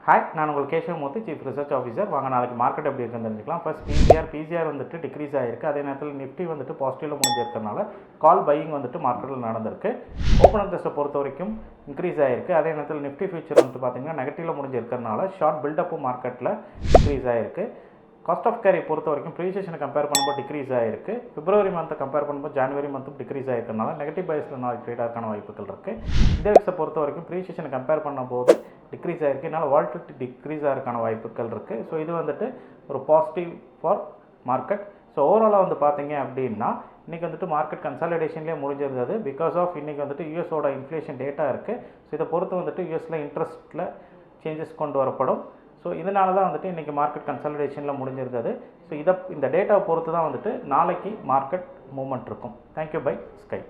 Hi, நான் உங்கள் கேஷவமூர்த்தி, chief research officer. வாங்க நாளைக்கு மார்க்கெட் எப்படி இருக்குன்னு தெரிஞ்சுக்கலாம். ஃபர்ஸ்ட் பிசிஆர் வந்துட்டு டிக்ரீஸ் ஆகிருக்கு. அதே நேரத்தில் நிஃப்டி வந்துட்டு பாசிட்டிவில் முடிஞ்சிருக்கிறதுனால கால் பையிங் வந்துட்டு மார்க்கெட்டில் நடந்திருக்கு. ஓப்பன் இன்ட்ரெஸ்ட்டை பொறுத்த வரைக்கும் இன்க்ரீஸ் ஆகிருக்கு. அதே நேரத்தில் நிஃப்டி ஃபியூச்சர் வந்துட்டு பார்த்திங்கன்னா நெகட்டிவில் முடிஞ்சிருக்கிறதுனால ஷார்ட் பில்டப்பும் மார்க்கெட்டில் டிக்ரீஸ் ஆகிருக்கு. காஸ்ட் ஆஃப் கேரி பொறுத்த வரைக்கும் ப்ரீவியஸ் செஷனை கம்பேர் பண்ணும்போது டிக்ரீஸ் ஆகிருக்கு. பிப்ரவரி மந்த்தை கம்பேர் பண்ணும்போது ஜனவரி மந்த்தும் டிக்ரீஸ் ஆகிருக்கனால நெகட்டிவ் பைஸில் நாளைக்கு ட்ரேட் ஆகிறதுக்கான வாய்ப்புகள் இருக்குது. இண்டெக்ஸை பொறுத்த வரைக்கும் ப்ரீவியஸ் செஷனை கம்பேர் பண்ணும்போது டிக்ரீஸ் ஆகிருக்கு. இதனால் வால்டிலிட்டி டிக்ரீஸ் ஆகிறதுக்கான வாய்ப்புகள் இருக்குது. ஸோ இது வந்துட்டு ஒரு பாசிட்டிவ் ஃபார் மார்க்கெட். ஸோ ஓவராலாக வந்து பார்த்தீங்க அப்படின்னா இன்றைக்கி வந்துட்டு மார்க்கெட் கன்சாலிடேஷன்லேயே முடிஞ்சிருந்தது. பிகாஸ் ஆஃப் இன்றைக்கி வந்துட்டு யூஎஸோட இன்ஃப்ளேஷன் டேட்டா இருக்குது. ஸோ இதை பொறுத்து வந்துட்டு யூஎஸில் இன்ட்ரெஸ்ட்டில் சேஞ்சஸ் கொண்டு வரப்படும். ஸோ இதனால தான் வந்துட்டு இன்றைக்கி மார்க்கெட் கன்சாலிடேஷனில் முடிஞ்சிருந்தது. ஸோ இந்த டேட்டாவை பொறுத்து தான் வந்துட்டு நாளைக்கு மார்க்கெட் மூவ்மெண்ட் இருக்கும். Thank you bye sky.